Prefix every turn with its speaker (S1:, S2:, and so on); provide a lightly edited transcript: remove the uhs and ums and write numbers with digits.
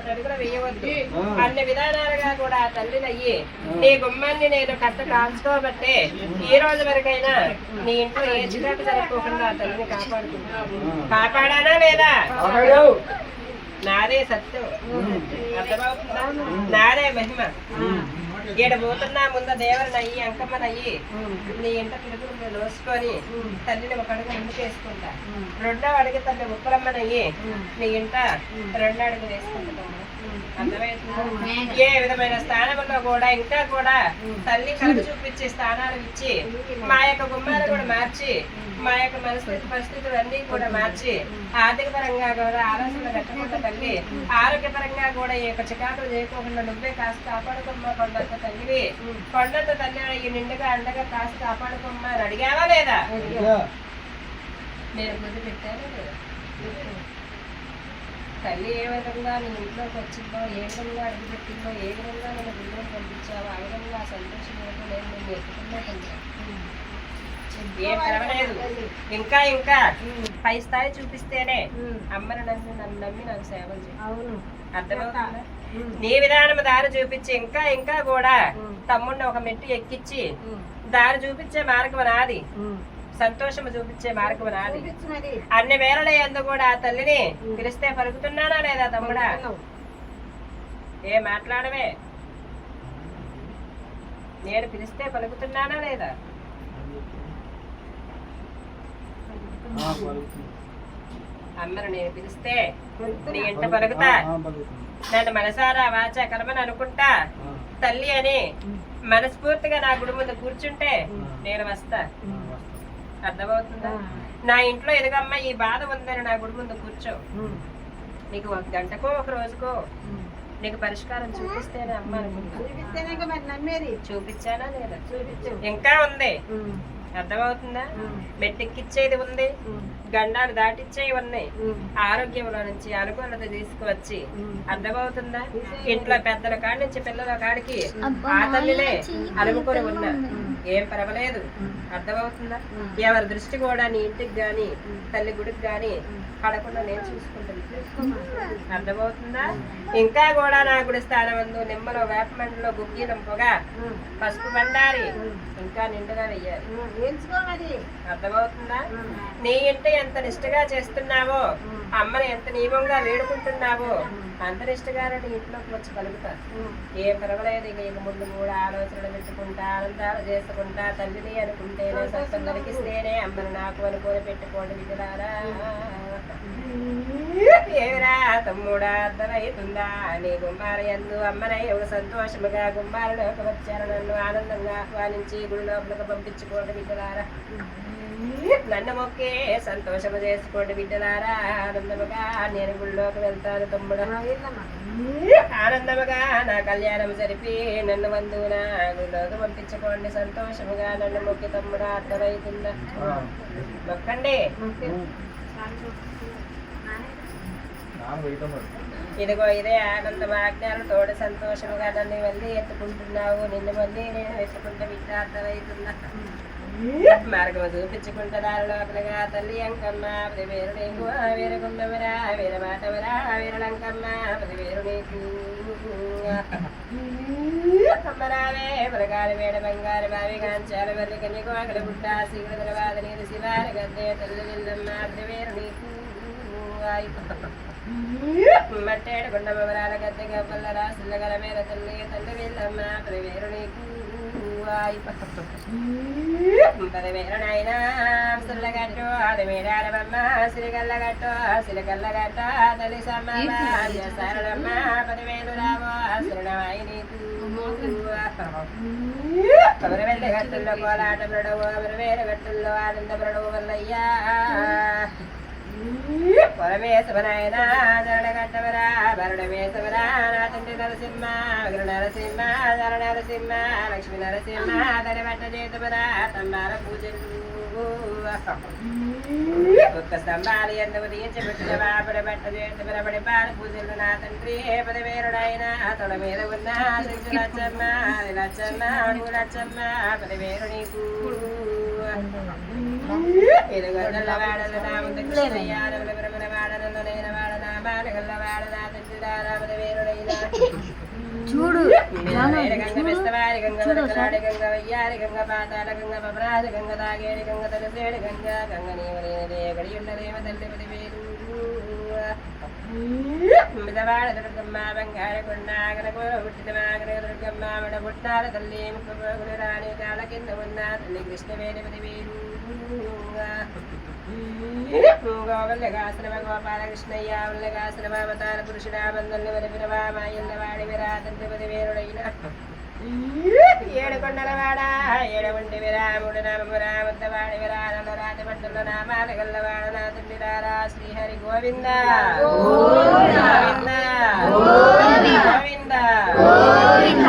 S1: ఒకటి అడుగులు వేయవద్దు అన్ని విధానాలుగా కూడా తల్లిని అయ్యి నీ గుమ్మాన్ని నేను కట్ట కాల్చుకోబట్టే ఈ రోజు వరకైనా నీ ఇంట్లో ఏ చికాకు జరగకుండా ఆ తల్లిని కాపాడుకుంటున్నాను. కాపాడానా లేదా? నాదే సత్యం, అర్థమవుతుందా? నాదే మహిమ. ఈడ పోతున్నా ముందు దేవరనయ్యి అంకమ్మనయ్యి నీ ఇంట పిలుపులు నోసుకొని తల్లిని ఒక అడుగు ముందుకు వేసుకుంటా. రెండో అడుగు తల్లి ఉప్పలమ్మనయ్యి నీ ఇంట రెండో అడుగు వేసుకుంటా. అర్థమవుతుందా? ఏ విధమైన స్థానంలో కూడా ఇంకా కూడా తల్లి కడుపు చూపించి స్థానాలు ఇచ్చి మా యొక్క గుమ్మాలు కూడా మార్చి మా యొక్క పరిస్థితులు అన్ని కూడా మార్చి ఆర్థిక పరంగా కూడా ఆలోచనలు పెట్టకుండా తల్లి ఆరోగ్యపరంగా కూడా ఈ యొక్క చికాకులు చేయకోకుండా నువ్వే కాస్త కాపాడుకోమ్మా కొండంత తల్లివి. కొండంత తల్లి ఈ నిండుగా అండగా కాస్త కాపాడుకోమ్మా అని అడిగావా లేదా? నేను బుద్ధి పెట్టాను లేదా? తల్లి ఏ విధంగా నీ ఇంట్లోకి వచ్చిందో, ఏ విధంగా అడుగుపెట్టిందో, ఏ విధంగా నేను గుండెలు పంపించావో ఆ విధంగా సంతోషం ఏదో లేదు నేను ఎత్తుకున్నా తల్లి. ఏం పర్వాలేదు, ఇంకా ఇంకా పై స్థాయి చూపిస్తేనే అమ్మని నన్ను నమ్మి నాకు సేవలు చేయాలి. అర్థమవుతుందా? నీ విధానం దారి చూపించి ఇంకా ఇంకా కూడా తమ్ముడిని ఒక మెట్టు ఎక్కించి దారి చూపించే మార్గం నాది, సంతోషము చూపించే మార్గం నాది. అన్ని వేళల ఎందు కూడా ఆ తల్లిని పిలిస్తే పలుకుతున్నానా లేదా తమ్ముడా? ఏ మాట్లాడవే, నేను పిలిస్తే పలుకుతున్నానా లేదా? అమ్మను నేను పిలిస్తే నీ ఇంట పలుకుతా. నన్ను మనసారా వాచ కర్మని అనుకుంటా తల్లి అని మనస్ఫూర్తిగా నా గుడి ముందు కూర్చుంటే నేను వస్తా. అర్థమవుతుందా? నా ఇంట్లో ఎదుగమ్మ ఈ బాధ ఉందని నా గుడి ముందు కూర్చో. నీకు ఒక గంటకో ఒక రోజుకో నీకు పరిష్కారం చూపిస్తేనే అమ్మ అనుకుంటా. చూపించానా లేదా? ఇంకా ఉంది. అర్థమవుతుందా? మెట్టెక్కిచ్చేది ఉంది, గండాలు దాటిచ్చేవి ఉన్నాయి. ఆరోగ్యంలో నుంచి అనుకూలత తీసుకువచ్చి, అర్థమవుతుందా? ఇంట్లో పెద్దల కాడి నుంచి పిల్లల కాడికి ఆ తల్లినే అలుముకొని ఉన్నా ఏం పర్వాలేదు. అర్థమవుతుందా? ఎవరి దృష్టి కూడా నీ ఇంటికి గాని తల్లి గుడికి గాని పడకుండా నేను చూసుకుంటాను. అర్థమవుతుందా? ఇంకా కూడా నా గుడి స్థానం అందు నిమ్మలో వేపమండలో గుగ్గిలం పొగ పసుపు బండారి ఇంకా నిండుగా వెయ్యాలి. అర్థమవుతుందా? నీ ఇంట ఎంత నిష్ఠగా చేస్తున్నావో, అమ్మని ఎంత నియమంగా వేడుకుంటున్నావో అంత నిష్ఠగానే నీ ఇంట్లోకి వచ్చి కలుగుతా. ఏం పర్వాలేదు. ఇక ముందు కూడా ఆలోచనలు పెట్టుకుంటా, ఆనందాలు చేసుకుంటా తల్లిని అనుకుంటేనే సత్యం దొరికిస్తేనే అమ్మని నాకు అనుకోని పెట్టుకోండి విధులారా. ఏమిరా తమ్ముడా, అర్థమవుతుందా? నీ గుమ్మాల యందు అమ్మనై ఒక సంతోషముగా గుమ్మాలలోకి వచ్చారు. నన్ను ఆనందంగా ఆహ్వానించి గుడి లోపలికి పంపించుకోండి బిడ్డలారా. నన్ను మొక్కే సంతోషము చేసుకోండి బిడ్డలారా. ఆనందముగా నేను గుడిలోకి వెళ్తాను తమ్ముడా. ఆనందముగా నా కళ్యాణం జరిపి నన్ను బంధువున గుడిలోకి పంపించుకోండి సంతోషముగా నన్ను మొక్కి తమ్ముడా. అర్థమవుతుందా? మొక్కండి. ఇదిగో ఇదే ఆనందం ఆజ్ఞాలు తోడు సంతోషముగా నన్ను మళ్ళీ ఎత్తుకుంటున్నావు. నిన్ను మళ్ళీ నేను ఎత్తుకుంటే బిడ్డ. అర్థమవుతుందా? మార్గం చూపించుకుంటా దాని లోపలగా తల్లి అంకమ్మ పది వేరు నీకు వీరగుండమరా వీర మాటవరా వీరలంకమ్మ పది వేరు నీకు అమ్మరావే పురగాలి వేడ బంగారు బావి కాంచాల వర్రిక నీకు అక్కడ బుట్ట శివుడు తర్వాత నీరు శివారి గద్దే తల్లి వెళ్ళమ్మ పది వేరు నీకు మట్టేడు గుండమ్మ వరాల గద్దె గబ్బల్లరా సిల్లగల మేర తల్లి తల్లి వెళ్ళమ్మ పది వేరు నీకు పదివేరునైనా సుల్లగట్టు అది మీరారమ్మ సిరిగల్లగట్టు సిరిగల్లగట్ట తల్లి సరళమ్మ 10,000 రావో శరణమై నీకు కబరి వెళ్ళి గట్టుల్లో కోలాట బ్రడవు కబరి వేరు గట్టుల్లో ఆనంద బ్రడవు వల్లయ్యా పరమేశ్వరాయన జరణగట్టవరా భరణమేశ్వరా నా తండ్రి నరసింహ విగ్ర నరసింహ జర నరసింహ లక్ష్మీ నరసింహ ధనబట్ట చేతువరా తంబాల పూజలు ఒక్క స్తంభాలు ఎందుకు తీర్చిపెట్టిన బాపడి బట్ట చేతుబడి బాల పూజలు నా తండ్రి 10,000 తొడ మీద ఉన్న లచ్చమ్మ లచ్చమ్మ అడుగు లచ్చమ్మ 10,000 నీకు ఇరుగొండల వాడలు నా ముందు కృష్ణయ్య వాడలలో నేను వాడ నా బాలగల్ల వాడ నా తండ్రి 10,000
S2: చూడు
S1: గంగ బెస్తవారి గంగ వరకరాడి గంగ వయ్యారి గంగ పాతాల గంగ పబరాజ గంగ తాగేడి గంగ తలసేడి గంగ గంగ నీవలేదే గడియున్నదేమ తల్లి పదివేలు మిదవాడ దుర్గమ్మ బంగార కొండాగన పుట్టిన మాగన దుర్గమ్మ మడ పుట్టాల తల్లి ముక్కుపోగులు రాణి కాళ్ళ కింద ఉన్న తల్లి కృష్ణవేణి పదివేలు గోవల్లగాశ్రమ గోపాలకృష్ణయ్య ఉల్లగాశ్రమ అవతార పురుషుడామందల్ని వరపిరవా మాయల్లవాడి విరాతండ్రి పదివేరుడైన ఏడు కొండలవాడ ఏడవంటి విరాముడు నామమురా ముద్దవాడి విరాన రాతి పట్టుల నామాల గల్లవాడ నా తండ్రి రారా శ్రీహరి గోవింద గోవింద గోవింద ఆయన